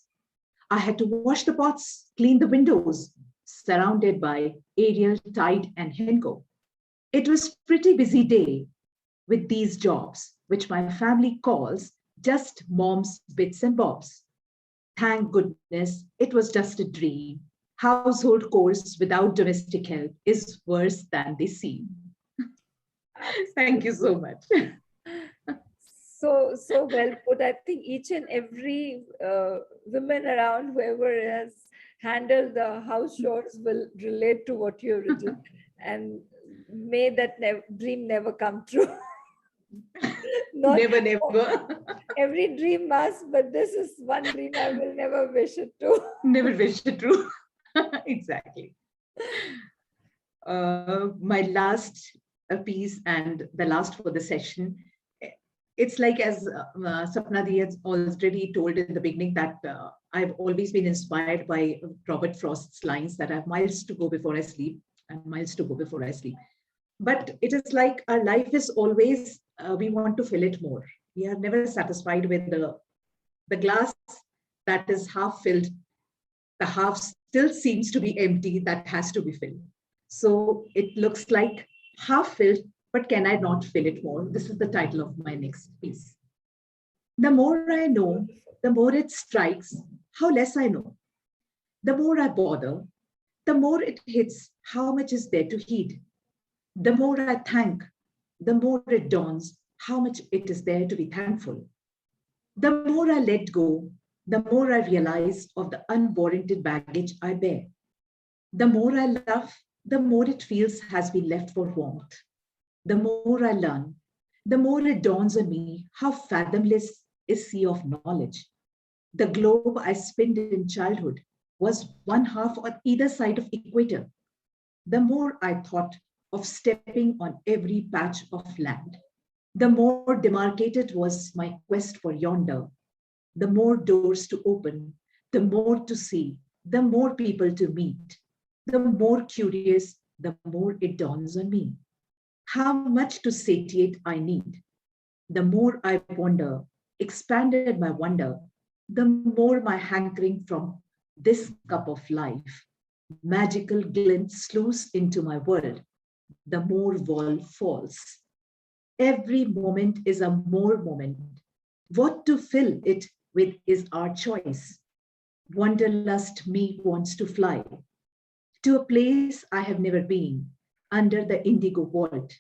S2: I had to wash the pots, clean the windows, surrounded by Ariel, Tide, and Henko. It was pretty busy day with these jobs, which my family calls just mom's bits and bobs. Thank goodness it was just a dream. Household chores without domestic help is worse than they seem. Thank you so much.
S1: So well put. I think each and every woman around, whoever has handled the house chores, will relate to what you have written, and may that dream never come true. Not
S2: Never.
S1: every dream must, but this is one dream I will never wish it to.
S2: Never wish it true. Exactly. My last piece and the last for the session. It's like, as Sapna Di has already told in the beginning, that I've always been inspired by Robert Frost's lines that I have miles to go before I sleep and miles to go before I sleep. But it is like our life is always, we want to fill it more. We are never satisfied with the glass that is half filled. The half still seems to be empty, that has to be filled. So it looks like half filled, but can I not fill it more? This is the title of my next piece. The more I know, the more it strikes how less I know. The more I bother, the more it hits how much is there to heed. The more I thank, the more it dawns how much it is there to be thankful. The more I let go, the more I realize of the unwarranted baggage I bear. The more I love, the more it feels has been left for warmth. The more I learn, the more it dawns on me how fathomless is sea of knowledge. The globe I spent in childhood was one half on either side of equator. The more I thought of stepping on every patch of land, the more demarcated was my quest for yonder. The more doors to open, the more to see, the more people to meet, the more curious, the more it dawns on me how much to satiate I need. The more I wonder, expanded my wonder, the more my hankering from this cup of life, magical glint sluice into my world, the more wall falls. Every moment is a more moment. What to fill it with is our choice. Wanderlust me wants to fly to a place I have never been, under the indigo vault,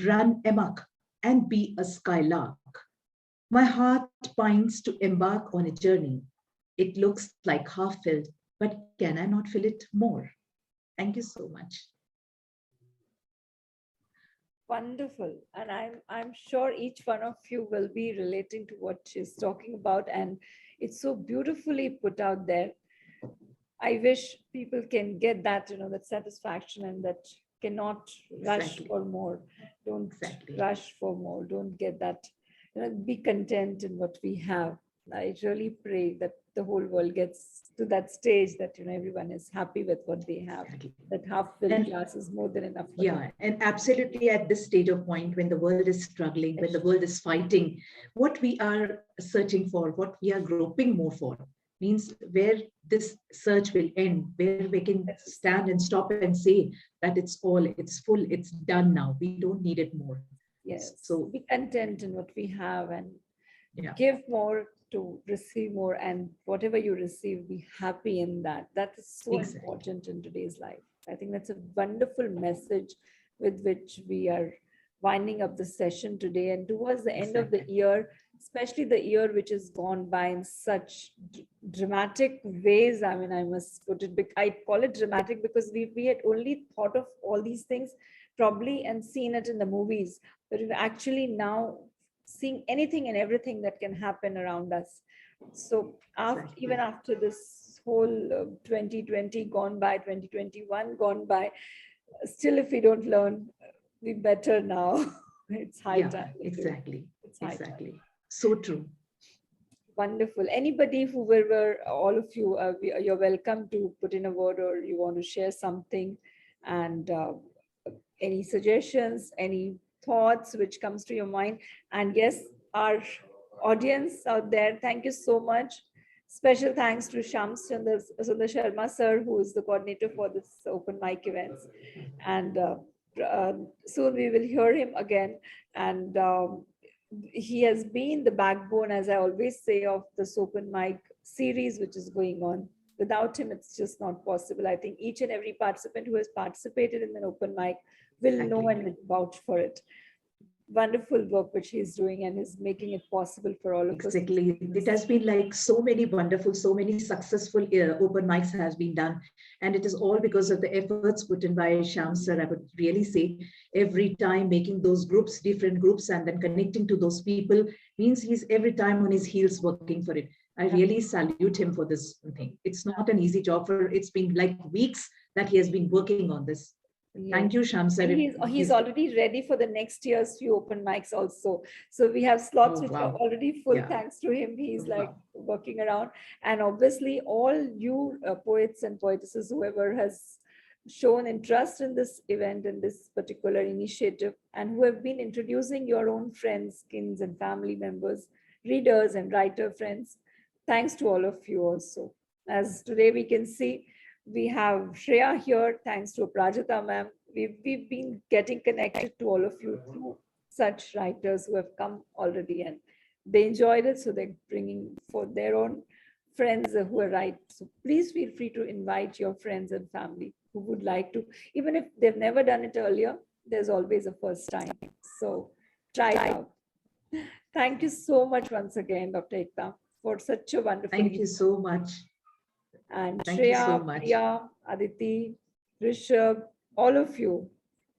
S2: run amok and be a skylark. My heart pines to embark on a journey. It looks like half filled, but can I not fill it more? Thank you so much.
S1: Wonderful. And I'm sure each one of you will be relating to what she's talking about. And it's so beautifully put out there. I wish people can get that, that satisfaction, and that cannot rush
S2: Exactly.
S1: for more. Don't
S2: Exactly.
S1: rush for more. Don't get that, be content in what we have. I really pray that the whole world gets to that stage that, everyone is happy with what they have.
S2: Exactly.
S1: That half-filled
S2: And-
S1: glass is more than enough. for
S2: Yeah,
S1: them.
S2: and absolutely at this stage of point when the world is struggling, when the world is fighting, what we are searching for, what we are groping more for, means where this search will end, where we can stand and stop and say that it's full, it's done now. We don't need it more.
S1: Yes.
S2: So-
S1: Be content in what we have, and
S2: Yeah.
S1: give more to receive more, and whatever you receive, be happy in that. That is so
S2: Exactly.
S1: important in today's life. I think that's a wonderful message with which we are winding up the session today. And towards the end of the year, especially the year which has gone by in such dramatic ways. I mean, I must put it, I call it dramatic because we had only thought of all these things probably and seen it in the movies, but we've actually now seeing anything and everything that can happen around us. So
S2: Exactly.
S1: even after this whole 2020 gone by, 2021 gone by. Still, if we don't learn, we better now. It's high
S2: Yeah,
S1: time.
S2: exactly.
S1: It's high time.
S2: Exactly. So true.
S1: Wonderful. Anybody, whoever, all of you, you're welcome to put in a word or you want to share something, and any suggestions, any thoughts which comes to your mind. And yes, our audience out there, thank you so much. Special thanks to Shams Sundar Sharma sir, who is the coordinator for this open mic events. And soon we will hear him again. And he has been the backbone, as I always say, of this open mic series which is going on. Without him, it's just not possible. I think each and every participant who has participated in an open mic will know and vouch for it. Wonderful work which he's doing and is making it possible for all of us.
S2: Exactly. It has been like so many wonderful, so many successful open mics has been done. And it is all because of the efforts put in by Sham sir, I would really say. Every time making those groups, different groups, and then connecting to those people means he's every time on his heels working for it. I really salute him for this thing. It's not an easy job it's been like weeks that he has been working on this. Thank you, Sham sir.
S1: And he's already ready for the next year's few open mics also. So we have slots which are already full. Thanks to him. He's like working around. And obviously all you poets and poetesses, whoever has shown interest in this event and this particular initiative, and who have been introducing your own friends, kins and family members, readers and writer friends. Thanks to all of you also. As today we can see, we have Shreya here, thanks to Aprajita ma'am. We've been getting connected to all of you through such writers who have come already, and they enjoyed it. So they're bringing for their own friends who are right. So please feel free to invite your friends and family who would like to, even if they've never done it earlier, there's always a first time. So try it out. Thank you so much once again, Dr. Ekta, for such a wonderful.
S2: Thank you so much.
S1: And
S2: Thank
S1: Shreya,
S2: you so much.
S1: Priya, Aditi, Rishabh, all of you,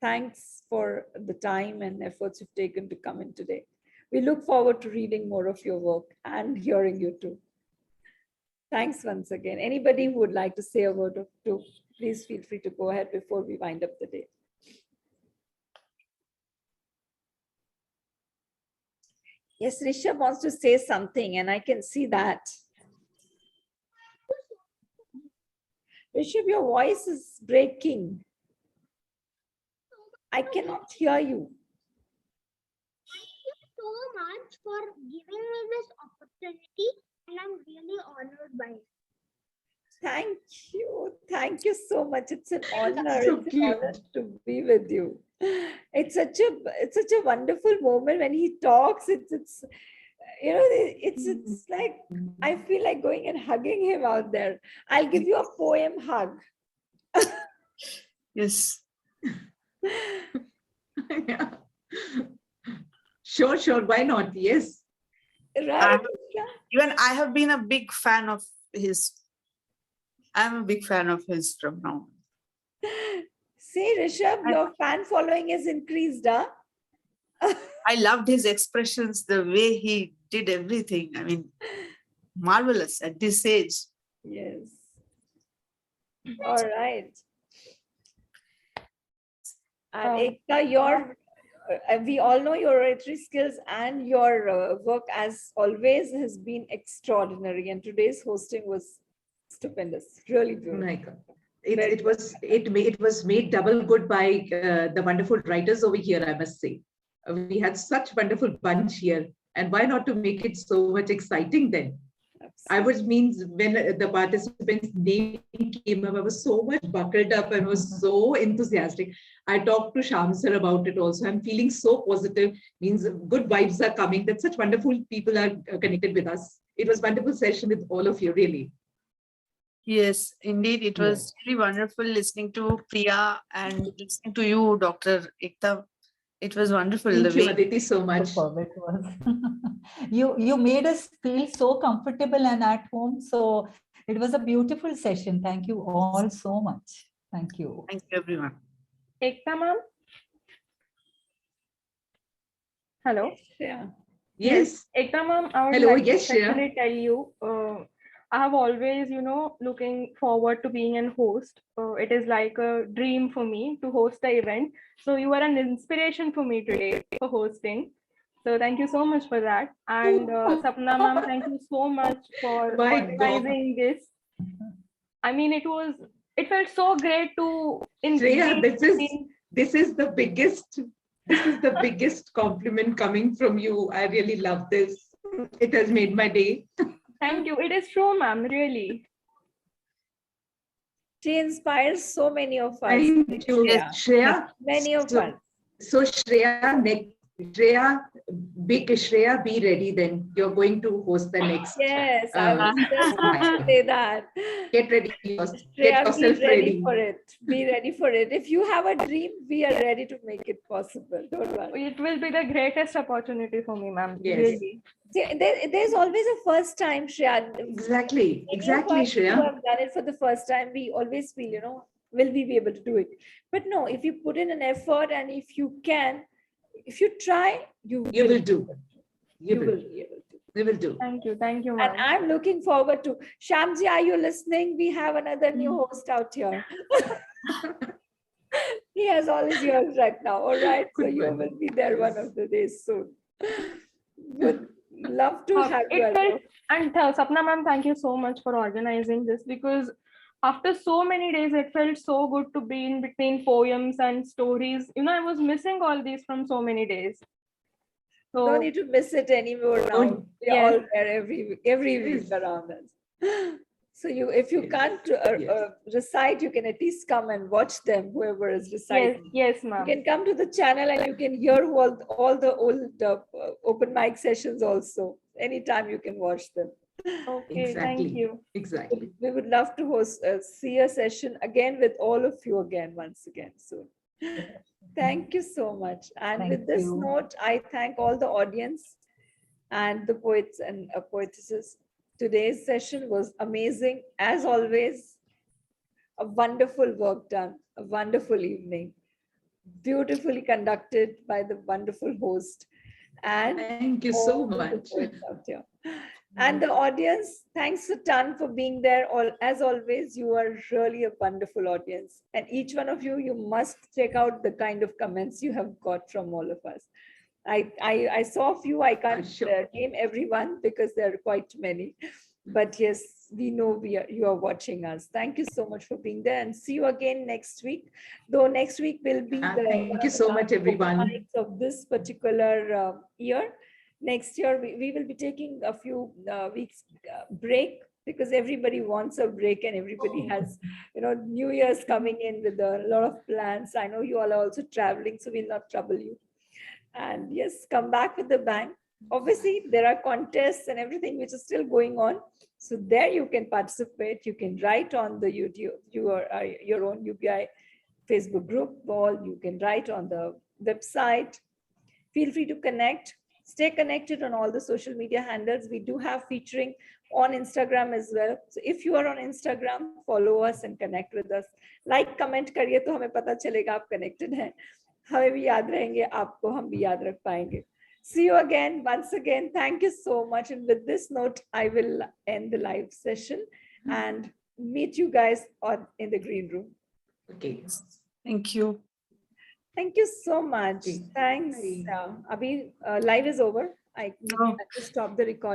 S1: thanks for the time and efforts you've taken to come in today. We look forward to reading more of your work and hearing you too. Thanks once again. Anybody who would like to say a word or two, please feel free to go ahead before we wind up the day. Yes, Rishabh wants to say something and I can see that. Rishabh, your voice is breaking. I cannot hear you.
S3: Thank you so much for giving me this opportunity, and I'm really honored by it.
S1: Thank you. Thank you so much. It's an honor.
S2: So
S1: It's an honor to be with you. It's such a wonderful moment when he talks. It's you know, it's like I feel like going and hugging him out there. I'll give you a poem hug.
S5: Yes.
S2: Yeah. Sure. Why not? Yes.
S1: Right.
S5: Even I have been a big fan of his. I'm a big fan of his from now on.
S1: See, Rishabh, your fan following is increased, huh?
S5: I loved his expressions, the way he did everything. I mean, marvelous at this age.
S1: Yes. All right. And Ekta, we all know your oratory skills and your work, as always, has been extraordinary. And today's hosting was stupendous, really beautiful.
S2: My God. It was made double good by the wonderful writers over here, I must say. We had such wonderful bunch here, and why not to make it so much exciting then? I was means when the participants' name came up, I was so much buckled up and was so enthusiastic. I talked to Sham sir about it also. I'm feeling so positive, means good vibes are coming, that such wonderful people are connected with us. It was a wonderful session with all of you, really.
S5: Yes, indeed. It was really wonderful listening to Priya and listening to you, Dr. Ekta. It was wonderful.
S2: Thank you, Aditi, so much.
S6: It was. You made us feel so comfortable and at home. So it was a beautiful session. Thank you all so much. Thank you.
S5: Thank you, everyone.
S4: Ekta ma'am? Hello?
S1: Yeah.
S2: Yes.
S4: Ekta ma'am, I would
S2: Hello,
S4: like
S2: yes,
S4: to
S2: Shreya.
S4: actually tell you, I have always, looking forward to being a host. It is like a dream for me to host the event. So you are an inspiration for me today for hosting. So thank you so much for that. And Sapna ma'am, thank you so much for
S2: My
S4: organizing this. I mean, it felt so great to
S2: Shreya,
S4: in
S2: this is the biggest compliment coming from you. I really love this. It has made my day.
S4: Thank you. It is true, ma'am, really.
S1: She inspires so many of us.
S2: Thank you, Shreya.
S1: Many of
S2: So-
S1: us.
S2: So Shreya, Shreya, be ready then. You're going to host the next.
S1: Yes, I was just going to say that.
S2: Get ready. Get
S1: Shreya,
S2: yourself
S1: be ready
S2: ready.
S1: for it. Be ready for it. If you have a dream, we are ready to make it possible. Don't worry.
S4: It will be the greatest opportunity for me, ma'am.
S2: Yes.
S4: Really.
S1: See, there's always a first time, Shreya.
S2: Exactly.
S1: Any of
S2: Exactly,
S1: us who
S2: Shreya.
S1: have done it for the first time, we always feel, will we be able to do it? But no, if you put in an effort and if you can, if you try,
S2: You will do.
S1: You
S2: You
S1: will
S2: will.
S1: be able to.
S2: You will do.
S4: Thank you,
S1: And
S4: ma'am.
S1: I'm looking forward to. Shamji, are you listening? We have another new host out here. He has all his ears right now. All right. So
S2: Good
S1: you
S2: one.
S1: will be there one of the days soon. Would love to have you.
S4: It
S1: as
S4: felt, and Sapna ma'am, thank you so much for organizing this, because after so many days, it felt so good to be in between poems and stories. I was missing all these from so many days.
S1: No
S4: So
S1: need to miss it anymore now.
S2: Don't-
S1: We are
S4: Yes.
S1: all there every week
S2: Yes.
S1: around us. So if you
S2: Yes.
S1: can't
S2: Yes.
S1: recite, you can at least come and watch them, whoever is
S4: yes,
S1: reciting.
S4: yes,
S1: You
S4: ma'am.
S1: can come to the channel and you can hear all the old open mic sessions also. Anytime you can watch them.
S4: Okay,
S2: Exactly.
S4: thank you.
S2: Exactly.
S1: We would love to see a session again with all of you again, once again soon. Thank you so much. And
S6: Thank
S1: with this
S6: you.
S1: note, I thank all the audience and the poets and poetesses. Today's session was amazing. As always, a wonderful work done, a wonderful evening, beautifully conducted by the wonderful host. And
S2: Thank you so
S1: all the
S2: much.
S1: poets out here. And the audience, thanks a ton for being there. As always, you are really a wonderful audience. And each one of you, you must check out the kind of comments you have got from all of us. I saw a few, I can't
S2: Sure.
S1: name everyone because there are quite many. But yes, we know you are watching us. Thank you so much for being there, and see you again next week. Though next week will be
S2: Thank you so much, everyone.
S1: nights of this particular year. Next year, we will be taking a few weeks break because everybody wants a break and everybody has, New Year's coming in with a lot of plans. I know you all are also traveling, so we'll not trouble you. And yes, come back with the bang. Obviously, there are contests and everything which is still going on. So there you can participate. You can write on the YouTube, your own UBI Facebook group wall. You can write on the website. Feel free to connect. Stay connected on all the social media handles. We do have featuring on Instagram as well. So if you are on Instagram, follow us and connect with us. Like, comment करिए तो हमें पता चलेगा आप connected हैं. हमें भी याद रहेंगे, आपको हम भी याद रख पाएंगे. See you again. Once again, thank you so much. And with this note, I will end the live session and meet you guys in the green room.
S2: Okay.
S5: Thank you.
S1: Thank you so much.
S2: Okay.
S1: Thanks.
S2: Bye.
S1: Abhi, live is over. I
S5: Oh.
S1: have to stop the recording.